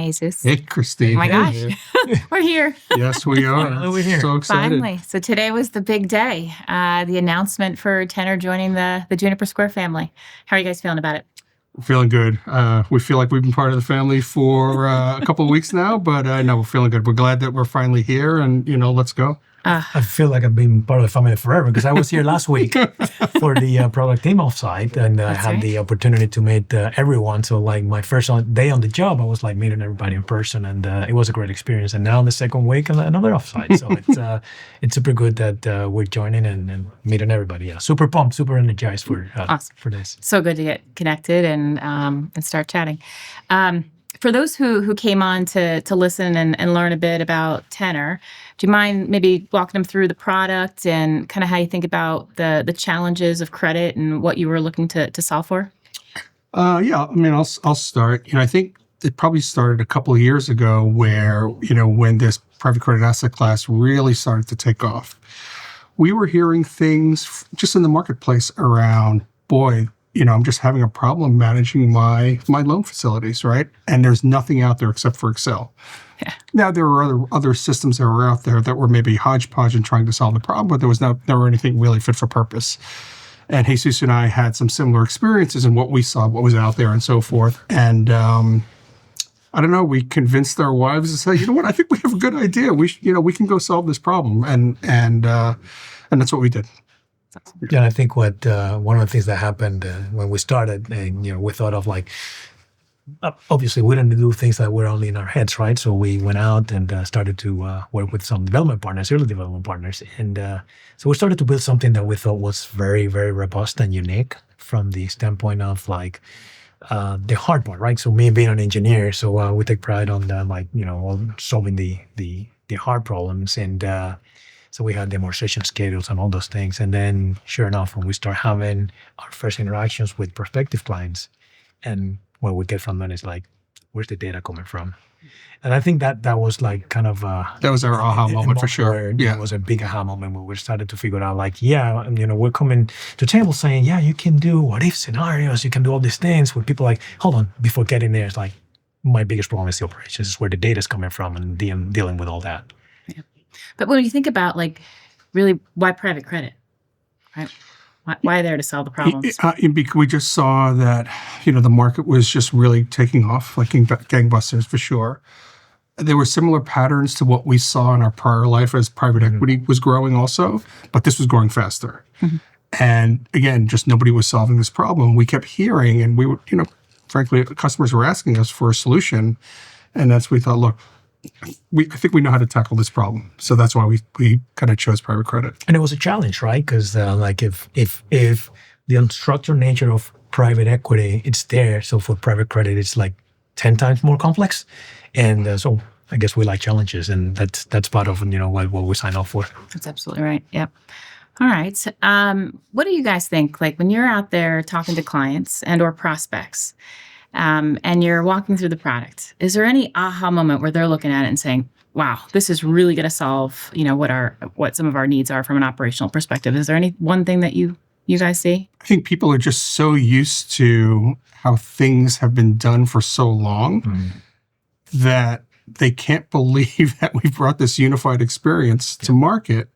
Jesus. Hey, Christine. Oh my gosh, we're here. Yes, we are. Finally, we're here. So excited. Finally. So today was the big day, the announcement for Tenor joining the Juniper Square family. How are you guys feeling about it? We're feeling good. We feel like we've been part of the family for a couple of weeks now, but no, we're feeling good. We're glad that we're finally here, and let's go. I feel like I've been part of the family forever because I was here last week for the product team offsite, and I had the opportunity to meet everyone. So like my first day on the job, I was like meeting everybody in person, and it was a great experience. And now in the second week, another offsite. So it's super good that we're joining and meeting everybody. Yeah, super pumped, super energized for this. So good to get connected and start chatting. For those who came on to listen and learn a bit about Tenor, do you mind maybe walking them through the product and kind of how you think about the challenges of credit and what you were looking to solve for? Yeah, I mean, I'll start. I think it probably started a couple of years ago where, when this private credit asset class really started to take off. We were hearing things just in the marketplace around, boy, I'm just having a problem managing my loan facilities, right? And there's nothing out there except for Excel. Yeah. Now, there were other systems that were out there that were maybe hodgepodge and trying to solve the problem, but there was never anything really fit for purpose. And Jesus and I had some similar experiences in what we saw, what was out there, and so forth. And I don't know, we convinced our wives to say, you know what, I think we have a good idea. We can go solve this problem, and that's what we did. Yeah, I think one of the things that happened when we started, and we thought of like, obviously we didn't do things that were only in our heads, right? So we went out and started to work with some development partners, early development partners, and so we started to build something that we thought was very, very robust and unique from the standpoint of like the hard part, right? So me being an engineer, so we take pride on solving the hard problems, and so we had the amortization schedules and all those things. And then sure enough, when we start having our first interactions with prospective clients, and what we get from them is like, where's the data coming from? And I think that was like kind of that was our aha moment for sure. Yeah, it was a big aha moment where we started to figure out like, we're coming to the table saying, yeah, you can do what if scenarios, you can do all these things. Where people like, hold on, before getting there, it's like, my biggest problem is the operations, is where the data is coming from, and dealing with all that. Yeah. But when you think about like, really, why private credit, right? Why there to solve the problems? We just saw that, the market was just really taking off, like gangbusters for sure. There were similar patterns to what we saw in our prior life as private equity was growing also, but this was growing faster. Mm-hmm. And again, just nobody was solving this problem. We kept hearing, and we were, frankly, customers were asking us for a solution. And that's when we thought, look, I think we know how to tackle this problem. So that's why we kind of chose private credit. And it was a challenge, right? Because like if the unstructured nature of private equity, it's there. So for private credit, it's like 10 times more complex. And so I guess we like challenges, and that's part of what we sign off for. That's absolutely right. Yep. All right. What do you guys think? Like when you're out there talking to clients and or prospects, and you're walking through the product, is there any aha moment where they're looking at it and saying, wow, this is really going to solve, what some of our needs are from an operational perspective? Is there any one thing that you guys see? I think people are just so used to how things have been done for so long that they can't believe that we brought this unified experience to market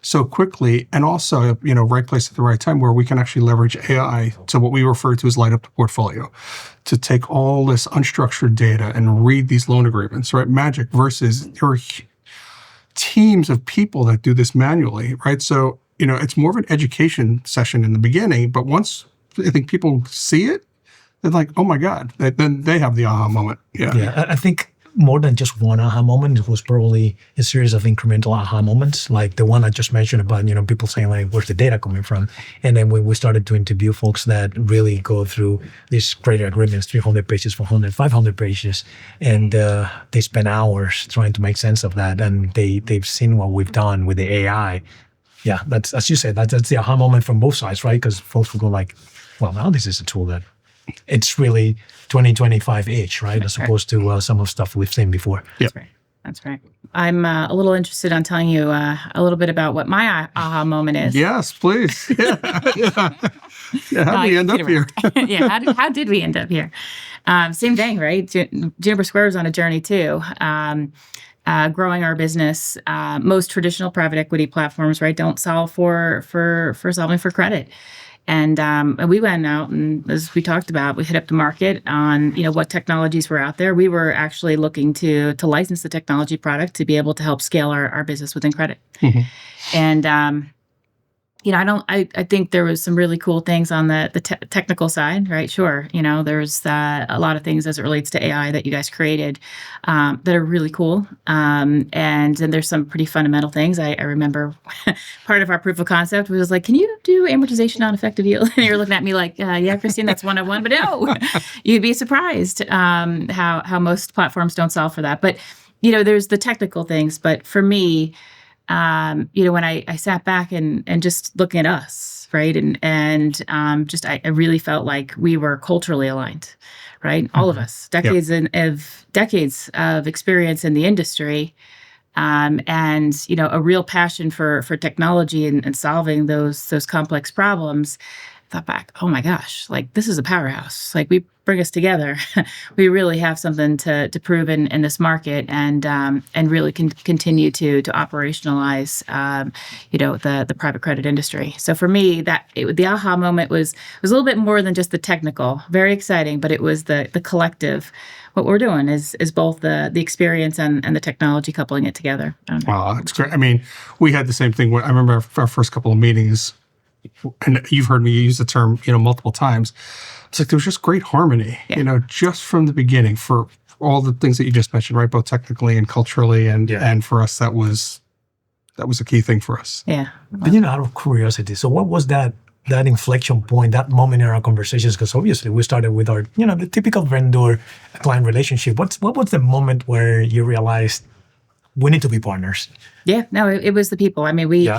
so quickly, and also, right place at the right time where we can actually leverage AI to what we refer to as light up the portfolio, to take all this unstructured data and read these loan agreements, right? Magic versus there are teams of people that do this manually, right? So, it's more of an education session in the beginning, but once I think people see it, they're like, oh my God, then they have the aha moment. Yeah, I think more than just one aha moment, it was probably a series of incremental aha moments, like the one I just mentioned about, people saying like, where's the data coming from? And then when we started to interview folks that really go through these credit agreements, 300 pages, 400, 500 pages, and they spend hours trying to make sense of that. And they've seen what we've done with the AI. Yeah, that's, as you said, that's the aha moment from both sides, right? Because folks will go like, well, now this is a tool that it's really 2025-ish, right? As opposed to some of the stuff we've seen before. Yep. That's right. I'm a little interested on telling you a little bit about what my aha moment is. Yes, please. Yeah. How did we end up here? Yeah, how did we end up here? Same thing, right? Juniper Square is on a journey too. Growing our business. Most traditional private equity platforms, right, don't solve for solving for credit. And we went out and, as we talked about, we hit up the market on what technologies were out there. We were actually looking to license the technology product to be able to help scale our business within credit. Mm-hmm. And I think there was some really cool things on the technical side, right? Sure. There's a lot of things as it relates to AI that you guys created that are really cool. And then there's some pretty fundamental things. I remember part of our proof of concept was like, can you do amortization on effective yield? And you're looking at me like, yeah, Christine, that's 101. But no, you'd be surprised how most platforms don't solve for that. But, there's the technical things. But for me, when I sat back and just looking at us, right, and I really felt like we were culturally aligned, right, all of us, decades of experience in the industry, and a real passion for technology and solving those complex problems. I thought back, oh my gosh, like this is a powerhouse. Like we bring us together, we really have something to prove in this market, and really can continue to operationalize, the private credit industry. So for me, the aha moment was a little bit more than just the technical, very exciting, but it was the collective. What we're doing is both the experience and the technology, coupling it together. Wow, that's great. I mean, we had the same thing. I remember our first couple of meetings, and you've heard me use the term, multiple times. It's like there was just great harmony, just from the beginning for all the things that you just mentioned, right? Both technically and culturally, and for us, that was a key thing for us. Yeah. But out of curiosity, so what was that inflection point, that moment in our conversations? Because obviously we started with our, the typical vendor-client relationship. What was the moment where you realized we need to be partners? Yeah, no, it was the people. I mean,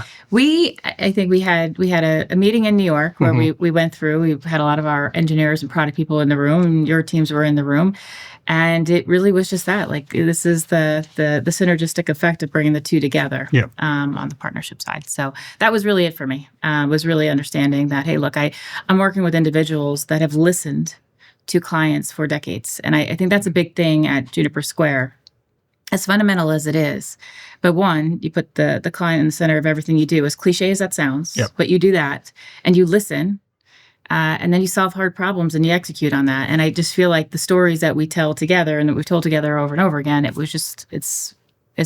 I think we had a meeting in New York where we went through. We had a lot of our engineers and product people in the room, and your teams were in the room, and it really was just that. Like this is the synergistic effect of bringing the two together. Yeah. On the partnership side. So that was really it for me. Was really understanding that, hey, look, I'm working with individuals that have listened to clients for decades, and I think that's a big thing at Juniper Square. As fundamental as it is, but one, you put the client in the center of everything you do, as cliche as that sounds, but you do that and you listen, and then you solve hard problems and you execute on that. And I just feel like the stories that we tell together and that we've told together over and over again, it's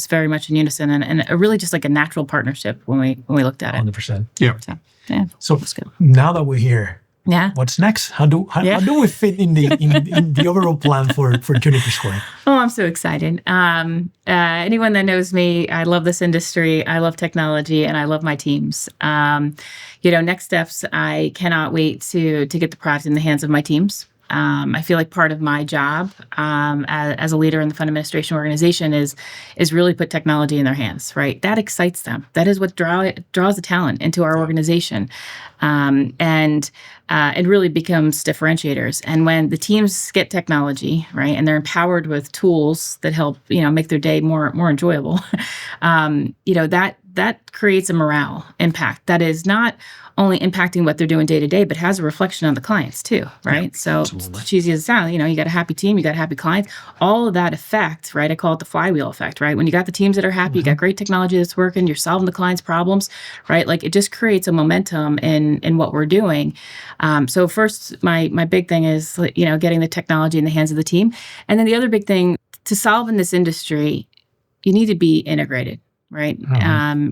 very much in unison and a really just like a natural partnership when we looked at it. 100%. Yeah. So that's good. Now that we're here, yeah, what's next? How do we fit in the overall plan for Juniper Square? Oh, I'm so excited. Anyone that knows me, I love this industry, I love technology, and I love my teams. Next steps, I cannot wait to get the product in the hands of my teams. I feel like part of my job as a leader in the fund administration organization is really put technology in their hands, right? That excites them. That is what draws the talent into our organization, and it really becomes differentiators. And when the teams get technology, right, and they're empowered with tools that help make their day more enjoyable, that creates a morale impact that is not only impacting what they're doing day to day, but has a reflection on the clients too, right? Yeah, so cheesy as it sounds, you got a happy team, you got happy clients, all of that effect, right? I call it the flywheel effect, right? When you got the teams that are happy, you got great technology that's working, you're solving the client's problems, right? Like it just creates a momentum in what we're doing. So first, my big thing is, getting the technology in the hands of the team. And then the other big thing to solve in this industry, you need to be integrated. Right.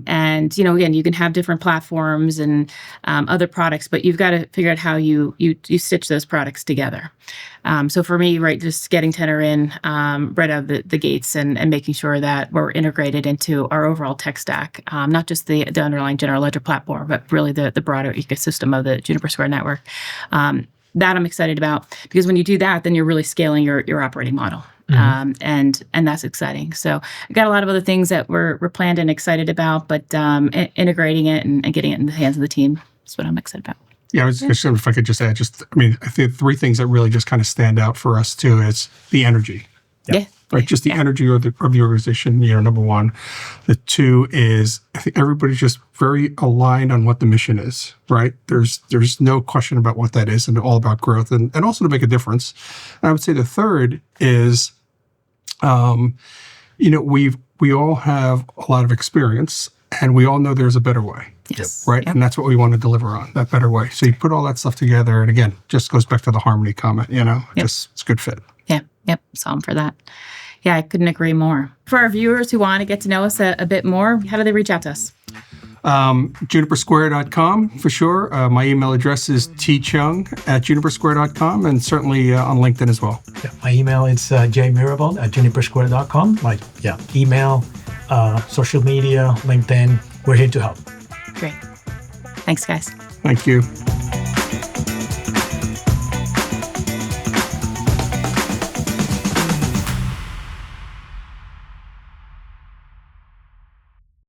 And, again, you can have different platforms and other products, but you've got to figure out how you stitch those products together. So for me, right, just getting Tenor in right out of the gates and making sure that we're integrated into our overall tech stack, not just the underlying general ledger platform, but really the broader ecosystem of the Juniper Square network. That I'm excited about, because when you do that, then you're really scaling your operating model. And that's exciting. So I got a lot of other things that we're planned and excited about, but integrating it and getting it in the hands of the team is what I'm excited about. Yeah, if I could just add, I think three things that really just kind of stand out for us too is the energy. Yeah. right? Just the Yeah. energy of the organization, number one. The two is I think everybody's just very aligned on what the mission is, right? There's no question about what that is, and all about growth and also to make a difference. And I would say the third is, we all have a lot of experience, and we all know there's a better way. Yes. Right. Yep. And that's what we want to deliver on, that better way. So you put all that stuff together. And again, just goes back to the harmony comment, just it's a good fit. Yeah. Yep. So I'm for that. Yeah, I couldn't agree more. For our viewers who want to get to know us a bit more, how do they reach out to us? JuniperSquare.com for sure. My email address is tchung@junipersquare.com, and certainly on LinkedIn as well. Yeah, my email is jmirabal@junipersquare.com. Email, social media, LinkedIn. We're here to help. Great. Thanks, guys. Thank you.